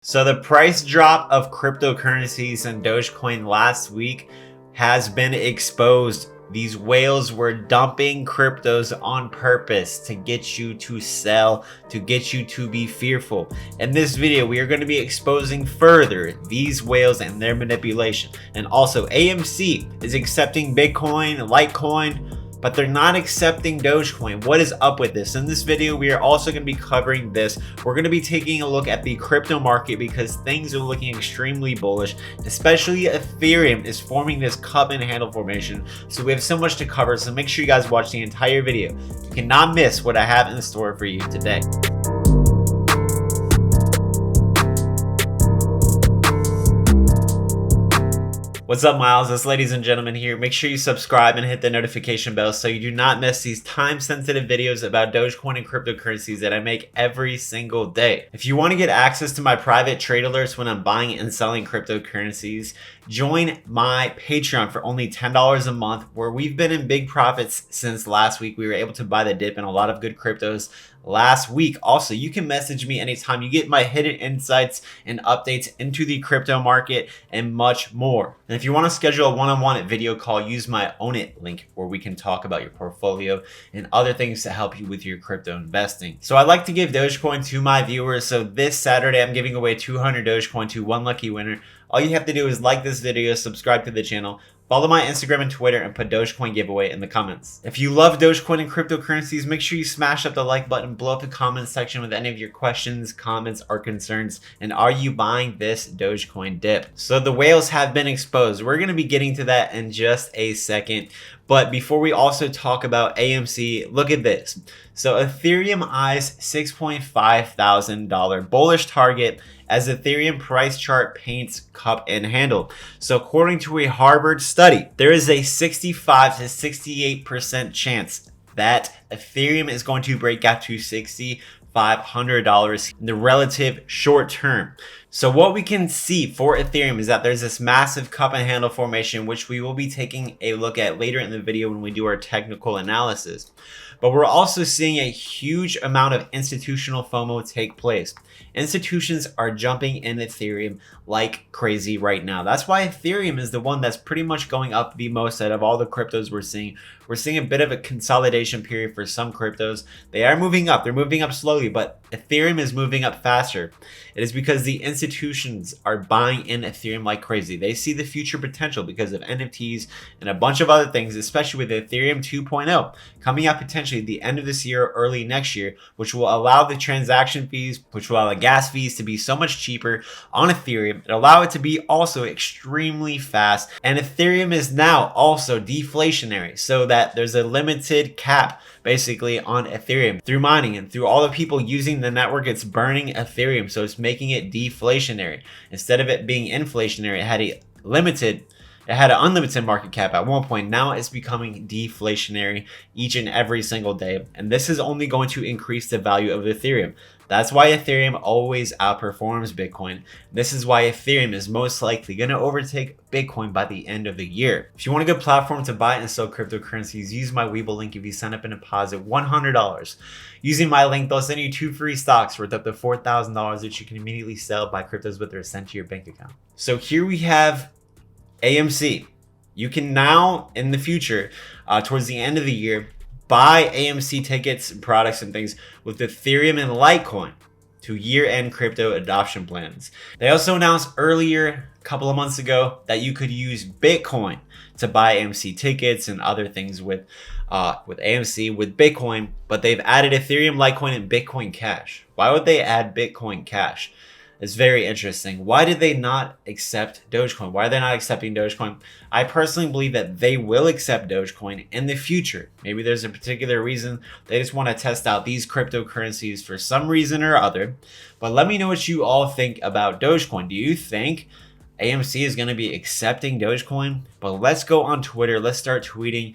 So the price drop of cryptocurrencies and Dogecoin last week has been exposed. These whales were dumping cryptos on purpose to get you to sell, to get you to be fearful. In this video, we are going to be exposing further these whales and their manipulation. And also, AMC is accepting Bitcoin, Litecoin, but they're not accepting Dogecoin. What is up with this? In this video, we are also going to be covering this. We're going to be taking a look at the crypto market because things are looking extremely bullish, especially Ethereum is forming this cup and handle formation. So we have so much to cover, so make sure you guys watch the entire video. You cannot miss what I have in store for you today. What's up, Myles? It's ladies and gentlemen here. Make sure you subscribe and hit the notification bell so you do not miss these time-sensitive videos about Dogecoin and cryptocurrencies that I make every single day. If you want to get access to my private trade alerts when I'm buying and selling cryptocurrencies, join my Patreon for only $10 a month, where we've been in big profits since last week. We were able to buy the dip in a lot of good cryptos last week. Also, you can message me anytime. You get my hidden insights and updates into the crypto market and much more. And if you want to schedule a one-on-one video call, use my Own It link where we can talk about your portfolio and other things to help you with your crypto investing. So I'd like to give Dogecoin to my viewers. So this Saturday, I'm giving away 200 Dogecoin to one lucky winner. All you have to do is like this video, subscribe to the channel, follow my Instagram and Twitter, and put Dogecoin giveaway in the comments. If you love Dogecoin and cryptocurrencies, make sure you smash up the like button, blow up the comments section with any of your questions, comments, or concerns. And are you buying this Dogecoin dip? So the whales have been exposed. We're going to be getting to that in just a second. But before we also talk about AMC, look at this. So Ethereum eyes $6.5 thousand bullish target as Ethereum price chart paints cup and handle. So according to a Harvard study, there is a 65 to 68% chance that Ethereum is going to break out to $6,500 in the relative short term. So what we can see for Ethereum is that there's this massive cup and handle formation, which we will be taking a look at later in the video when we do our technical analysis. But we're also seeing a huge amount of institutional FOMO take place. Institutions are jumping in Ethereum like crazy right now. That's why Ethereum is the one that's pretty much going up the most out of all the cryptos we're seeing. We're seeing a bit of a consolidation period for some cryptos. They are moving up. They're moving up slowly, but Ethereum is moving up faster. It is because the institutions are buying in Ethereum like crazy. They see the future potential because of NFTs and a bunch of other things, especially with Ethereum 2.0 coming out potentially at the end of this year or early next year, which will allow the transaction fees, which will allow the gas fees to be so much cheaper on Ethereum and allow it to be also extremely fast. And Ethereum is now also deflationary, so that there's a limited cap basically on Ethereum through mining and through all the people using the network. It's burning Ethereum, so it's making it deflationary instead of it being inflationary. It had an unlimited market cap at one point. Now it's becoming deflationary each and every single day, and this is only going to increase the value of Ethereum. That's why Ethereum always outperforms Bitcoin. This is why Ethereum is most likely going to overtake Bitcoin by the end of the year. If you want a good platform to buy and sell cryptocurrencies, use my WEBULL link. If you sign up and deposit $100 using my link, they'll send you 2 free stocks worth up to $4,000 that you can immediately sell, buy cryptos with, or sent to your bank account. So here we have AMC. You can now, in the future, towards the end of the year, buy AMC tickets and products and things with Ethereum and Litecoin to year-end crypto adoption plans. They also announced earlier, a couple of months ago, that you could use Bitcoin to buy AMC tickets and other things with AMC with Bitcoin, but they've added Ethereum, Litecoin, and Bitcoin Cash. Why would they add Bitcoin Cash? It's very interesting. Why did they not accept Dogecoin? Why are they not accepting Dogecoin? I personally believe that they will accept Dogecoin in the future. Maybe there's a particular reason. They just want to test out these cryptocurrencies for some reason or other. But let me know what you all think about Dogecoin. Do you think AMC is going to be accepting Dogecoin? But let's go on Twitter. Let's start tweeting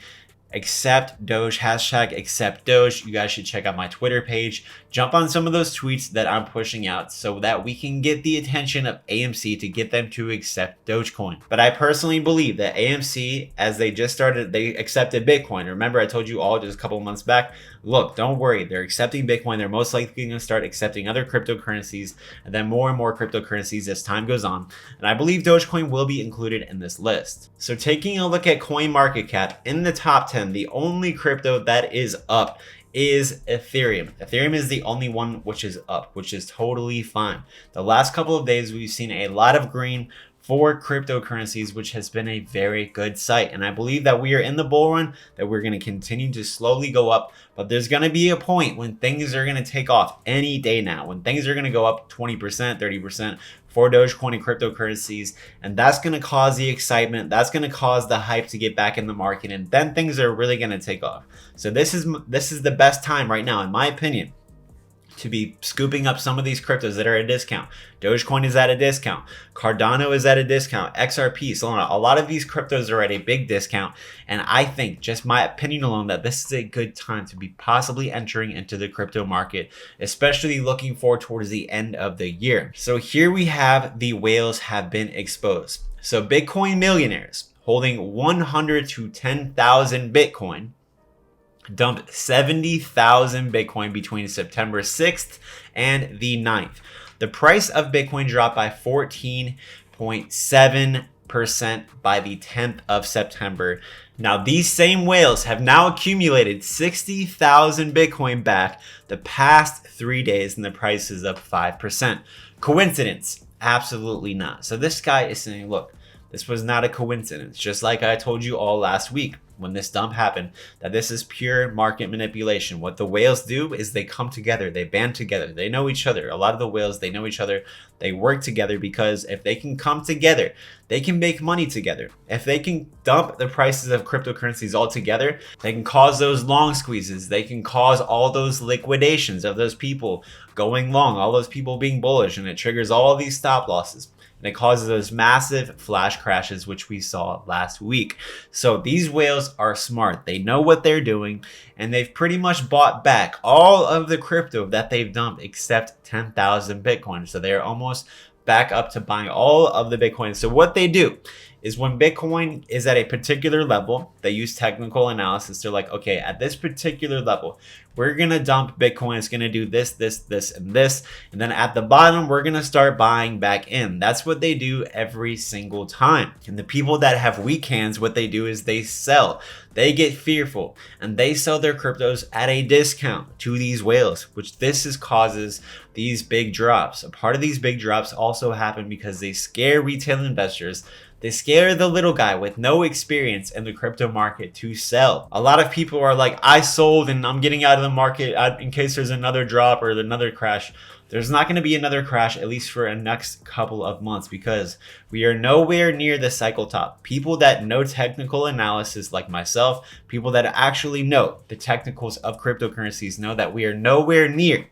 accept Doge, hashtag accept Doge. You guys should check out my Twitter page. Jump on some of those tweets that I'm pushing out so that we can get the attention of AMC to get them to accept Dogecoin. But I personally believe that AMC, as they just started, they accepted Bitcoin. Remember, I told you all just a couple of months back, look, don't worry. They're accepting Bitcoin. They're most likely going to start accepting other cryptocurrencies and then more and more cryptocurrencies as time goes on. And I believe Dogecoin will be included in this list. So taking a look at CoinMarketCap, in the top 10, the only crypto that is up is Ethereum. Ethereum is the only one which is up, which is totally fine. The last couple of days, we've seen a lot of green for cryptocurrencies, which has been a very good sight. And I believe that we are in the bull run, that we're going to continue to slowly go up. But there's going to be a point when things are going to take off any day now, when things are going to go up 20%, 30% for Dogecoin and cryptocurrencies. And that's going to cause the excitement. That's going to cause the hype to get back in the market. And then things are really going to take off. So this is the best time right now, in my opinion, to be scooping up some of these cryptos that are at a discount. Dogecoin is at a discount. Cardano is at a discount. XRP, Solana, a lot of these cryptos are at a big discount. And I think, just my opinion alone, that this is a good time to be possibly entering into the crypto market, especially looking forward towards the end of the year. So here we have the whales have been exposed. So Bitcoin millionaires holding 100 to 10,000 Bitcoin dumped 70,000 Bitcoin between September 6th and the 9th. The price of Bitcoin dropped by 14.7% by the 10th of September. Now, these same whales have now accumulated 60,000 Bitcoin back the past 3 days, and the price is up 5%. Coincidence? Absolutely not. So this guy is saying, look, this was not a coincidence. Just like I told you all last week when this dump happened, that this is pure market manipulation. What the whales do is they come together, they band together, they know each other. A lot of the whales, they know each other, they work together, because if they can come together, they can make money together. If they can dump the prices of cryptocurrencies all together, they can cause those long squeezes, they can cause all those liquidations of those people going long, all those people being bullish, and it triggers all of these stop losses. And it causes those massive flash crashes, which we saw last week. So these whales are smart. They know what they're doing, and they've pretty much bought back all of the crypto that they've dumped except 10,000 Bitcoin. So they're almost back up to buying all of the Bitcoin. So what they do is when Bitcoin is at a particular level, they use technical analysis. They're like, okay, at this particular level, we're going to dump Bitcoin. It's going to do this, this, this, and this. And then at the bottom, we're going to start buying back in. That's what they do every single time. And the people that have weak hands, what they do is they sell. They get fearful and they sell their cryptos at a discount to these whales, which causes these big drops. A part of these big drops also happen because they scare retail investors. They scare the little guy with no experience in the crypto market to sell. A lot of people are like, I sold and I'm getting out of the market in case there's another drop or another crash. There's not going to be another crash, at least for a next couple of months, because we are nowhere near the cycle top. People that know technical analysis like myself, people that actually know the technicals of cryptocurrencies, know that we are nowhere near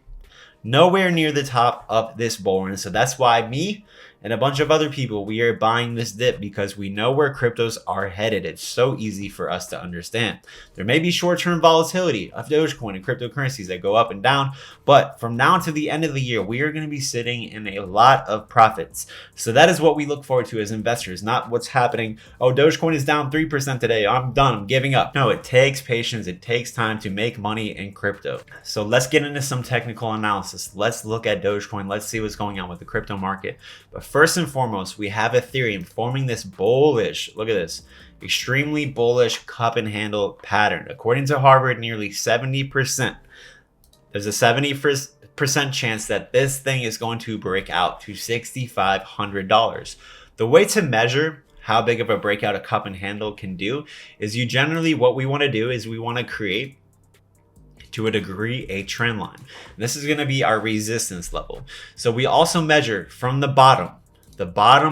the top of this bull run. So that's why me and a bunch of other people, we are buying this dip because we know where cryptos are headed. It's so easy for us to understand. There may be short-term volatility of Dogecoin and cryptocurrencies that go up and down, but from now to the end of the year, we are going to be sitting in a lot of profits. So that is what we look forward to as investors, not what's happening. Oh, Dogecoin is down 3% today. I'm done. I'm giving up. No, it takes patience. It takes time to make money in crypto. So let's get into some technical analysis. Let's look at Dogecoin. Let's see what's going on with the crypto market. But first and foremost, we have Ethereum forming this bullish, look at this, extremely bullish cup and handle pattern. According to Harvard, nearly 70%. There's a 70% chance that this thing is going to break out to $6,500. The way to measure how big of a breakout a cup and handle can do is what we want to do is we want to create, to a degree, a trend line. This is going to be our resistance level. So we also measure from the bottom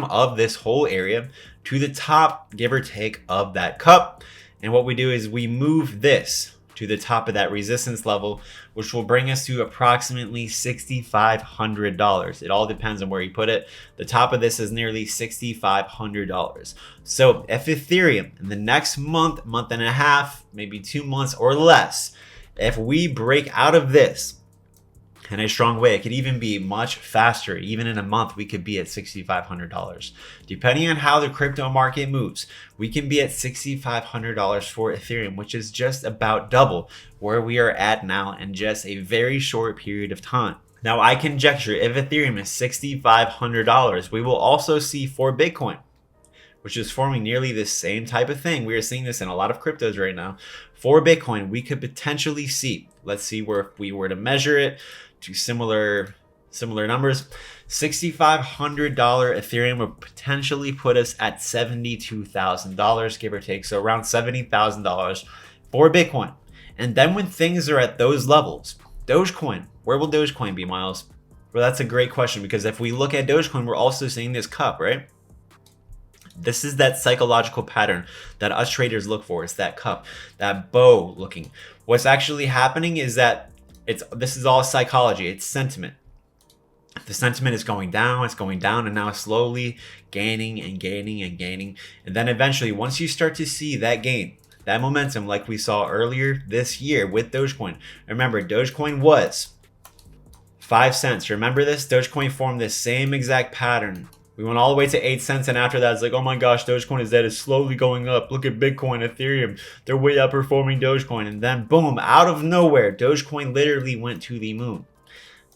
of this whole area to the top, give or take, of that cup. And what we do is we move this to the top of that resistance level, which will bring us to approximately $6,500. It all depends on where you put it. The top of this is nearly $6,500. So if Ethereum in the next month, month and a half, maybe 2 months or less, if we break out of this in a strong way. It could even be much faster. Even in a month, we could be at $6,500. Depending on how the crypto market moves, we can be at $6,500 for Ethereum, which is just about double where we are at now in just a very short period of time. Now, I conjecture if Ethereum is $6,500, we will also see for Bitcoin, which is forming nearly the same type of thing. We are seeing this in a lot of cryptos right now. For Bitcoin, we could potentially see, let's see where if we were to measure it to similar numbers, $6,500 Ethereum would potentially put us at $72,000, give or take. So around $70,000 for Bitcoin. And then when things are at those levels, Dogecoin, where will Dogecoin be, Myles? Well, that's a great question, because if we look at Dogecoin, we're also seeing this cup, right? This is that psychological pattern that us traders look for. It's that cup, that bow looking. What's actually happening is that this is all psychology. It's sentiment. The sentiment is going down, and now slowly gaining and gaining and gaining. And then eventually, once you start to see that gain, that momentum like we saw earlier this year with Dogecoin. Remember, Dogecoin was 5 cents. Remember this? Dogecoin formed this same exact pattern. We went all the way to 8 cents, and after that, it's like, oh my gosh, Dogecoin is dead. It's slowly going up. Look at Bitcoin, Ethereum. They're way outperforming Dogecoin. And then, boom, out of nowhere, Dogecoin literally went to the moon.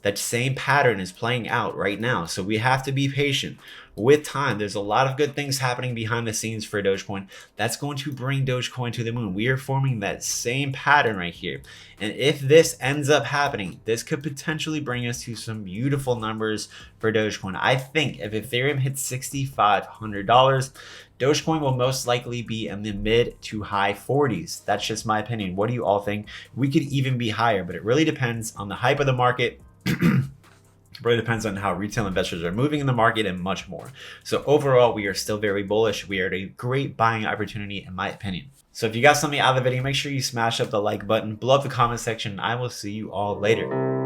That same pattern is playing out right now. So we have to be patient. With time, there's a lot of good things happening behind the scenes for Dogecoin. That's going to bring Dogecoin to the moon. We are forming that same pattern right here. And if this ends up happening, this could potentially bring us to some beautiful numbers for Dogecoin. I think if Ethereum hits $6,500, Dogecoin will most likely be in the mid to high 40s. That's just my opinion. What do you all think? We could even be higher, but it really depends on the hype of the market. It really depends on how retail investors are moving in the market and much more. So overall, we are still very bullish. We are at a great buying opportunity, in my opinion. So if you got something out of the video, make sure you smash up the like button, blow up the comment section, and I will see you all later.